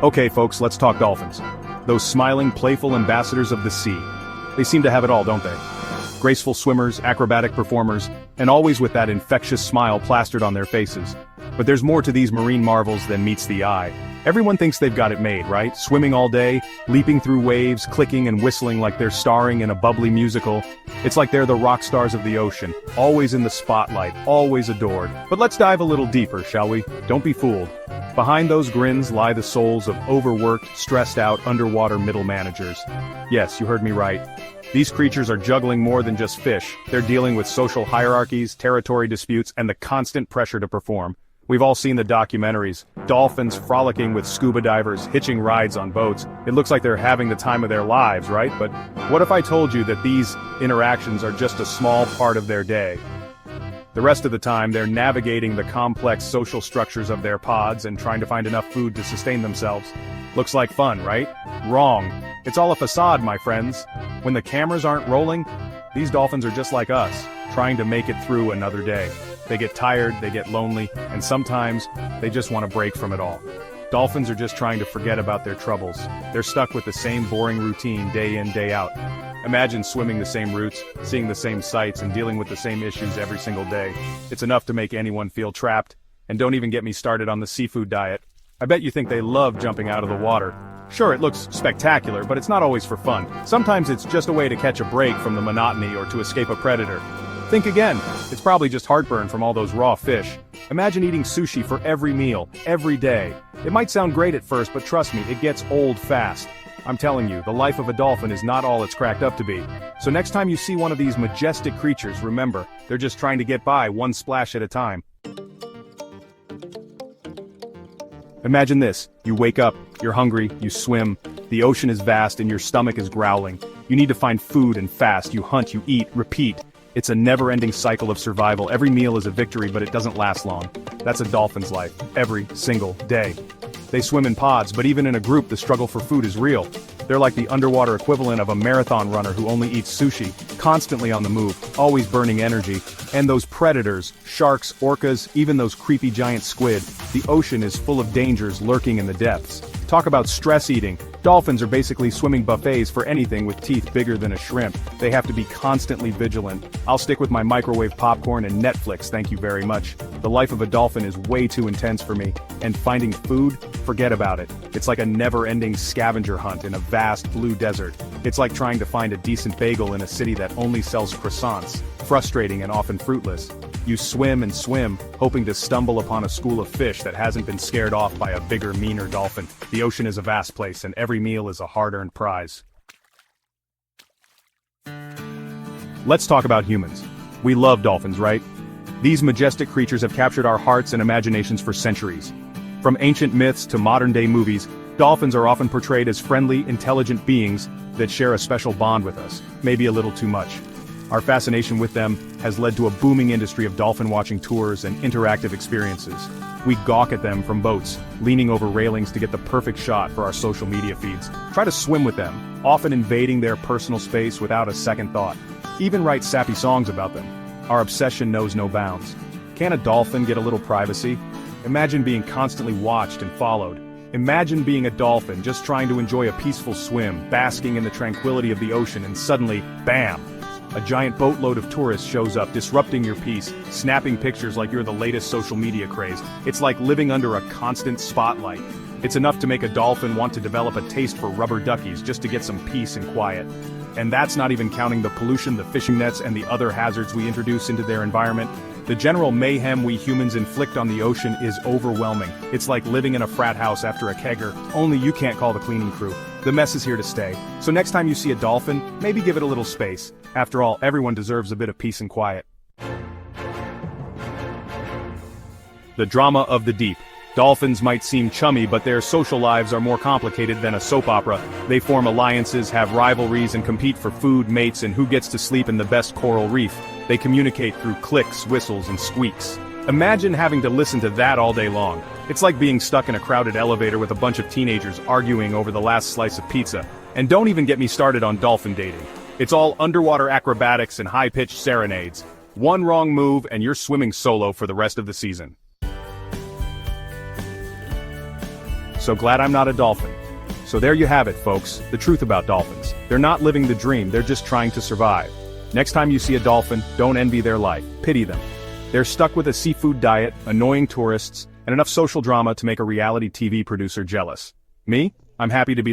Okay folks, let's talk dolphins. Those smiling, playful ambassadors of the sea. They seem to have it all, don't they? Graceful swimmers, acrobatic performers, and always with that infectious smile plastered on their faces. But there's more to these marine marvels than meets the eye. Everyone thinks they've got it made, right? Swimming all day, leaping through waves, clicking and whistling like they're starring in a bubbly musical. It's like they're the rock stars of the ocean, always in the spotlight, always adored. But let's dive a little deeper, shall we? Don't be fooled. Behind those grins lie the souls of overworked, stressed out underwater middle managers. Yes, you heard me right. These creatures are juggling more than just fish. They're dealing with social hierarchies, territory disputes, and the constant pressure to perform. We've all seen the documentaries. Dolphins frolicking with scuba divers, hitching rides on boats. It looks like they're having the time of their lives, right? But what if I told you that these interactions are just a small part of their day? The rest of the time, they're navigating the complex social structures of their pods and trying to find enough food to sustain themselves. Looks like fun, right? Wrong. It's all a facade, my friends. When the cameras aren't rolling, these dolphins are just like us, trying to make it through another day. They get tired, they get lonely, and sometimes, they just want a break from it all. Dolphins are just trying to forget about their troubles. They're stuck with the same boring routine day in, day out. Imagine swimming the same routes, seeing the same sights, and dealing with the same issues every single day. It's enough to make anyone feel trapped. And don't even get me started on the seafood diet. I bet you think they love jumping out of the water. Sure, it looks spectacular, but it's not always for fun. Sometimes it's just a way to catch a break from the monotony or to escape a predator. Think again. It's probably just heartburn from all those raw fish. Imagine eating sushi for every meal, every day. It might sound great at first, but trust me, it gets old fast. I'm telling you, the life of a dolphin is not all it's cracked up to be. So next time you see one of these majestic creatures, remember, they're just trying to get by one splash at a time. Imagine this, you wake up, you're hungry, you swim, the ocean is vast and your stomach is growling. You need to find food and fast, you hunt, you eat, repeat. It's a never-ending cycle of survival. Every meal is a victory, but it doesn't last long. That's a dolphin's life, every single day. They swim in pods, but even in a group the struggle for food is real. They're like the underwater equivalent of a marathon runner who only eats sushi, constantly on the move, always burning energy. And those predators, sharks, orcas, even those creepy giant squid, the ocean is full of dangers lurking in the depths. Talk about stress eating. Dolphins are basically swimming buffets for anything with teeth bigger than a shrimp. They have to be constantly vigilant. I'll stick with my microwave popcorn and Netflix, thank you very much. The life of a dolphin is way too intense for me, and finding food, forget about it. It's like a never-ending scavenger hunt in a vast blue desert. It's like trying to find a decent bagel in a city that only sells croissants. Frustrating and often fruitless. You swim and swim, hoping to stumble upon a school of fish that hasn't been scared off by a bigger, meaner dolphin. The ocean is a vast place, and every meal is a hard-earned prize. Let's talk about humans. We love dolphins, right? These majestic creatures have captured our hearts and imaginations for centuries. From ancient myths to modern-day movies, dolphins are often portrayed as friendly, intelligent beings that share a special bond with us, maybe a little too much. Our fascination with them has led to a booming industry of dolphin-watching tours and interactive experiences. We gawk at them from boats, leaning over railings to get the perfect shot for our social media feeds. Try to swim with them, often invading their personal space without a second thought. Even write sappy songs about them. Our obsession knows no bounds. Can a dolphin get a little privacy? Imagine being constantly watched and followed. Imagine being a dolphin just trying to enjoy a peaceful swim, basking in the tranquility of the ocean, and suddenly, bam! A giant boatload of tourists shows up, disrupting your peace, snapping pictures like you're the latest social media craze. It's like living under a constant spotlight. It's enough to make a dolphin want to develop a taste for rubber duckies just to get some peace and quiet. And that's not even counting the pollution, the fishing nets, and the other hazards we introduce into their environment. The general mayhem we humans inflict on the ocean is overwhelming. It's like living in a frat house after a kegger, only you can't call the cleaning crew. The mess is here to stay. So next time you see a dolphin, maybe give it a little space. After all, everyone deserves a bit of peace and quiet. The drama of the deep. Dolphins might seem chummy, but their social lives are more complicated than a soap opera. They form alliances, have rivalries, and compete for food, mates, and who gets to sleep in the best coral reef. They communicate through clicks, whistles, and squeaks. Imagine having to listen to that all day long. It's like being stuck in a crowded elevator with a bunch of teenagers arguing over the last slice of pizza. And don't even get me started on dolphin dating. It's all underwater acrobatics and high-pitched serenades. One wrong move and you're swimming solo for the rest of the season. So glad I'm not a dolphin. So there you have it, folks, the truth about dolphins. They're not living the dream, they're just trying to survive. Next time you see a dolphin, don't envy their life, pity them. They're stuck with a seafood diet, annoying tourists, and enough social drama to make a reality TV producer jealous. Me? I'm happy to be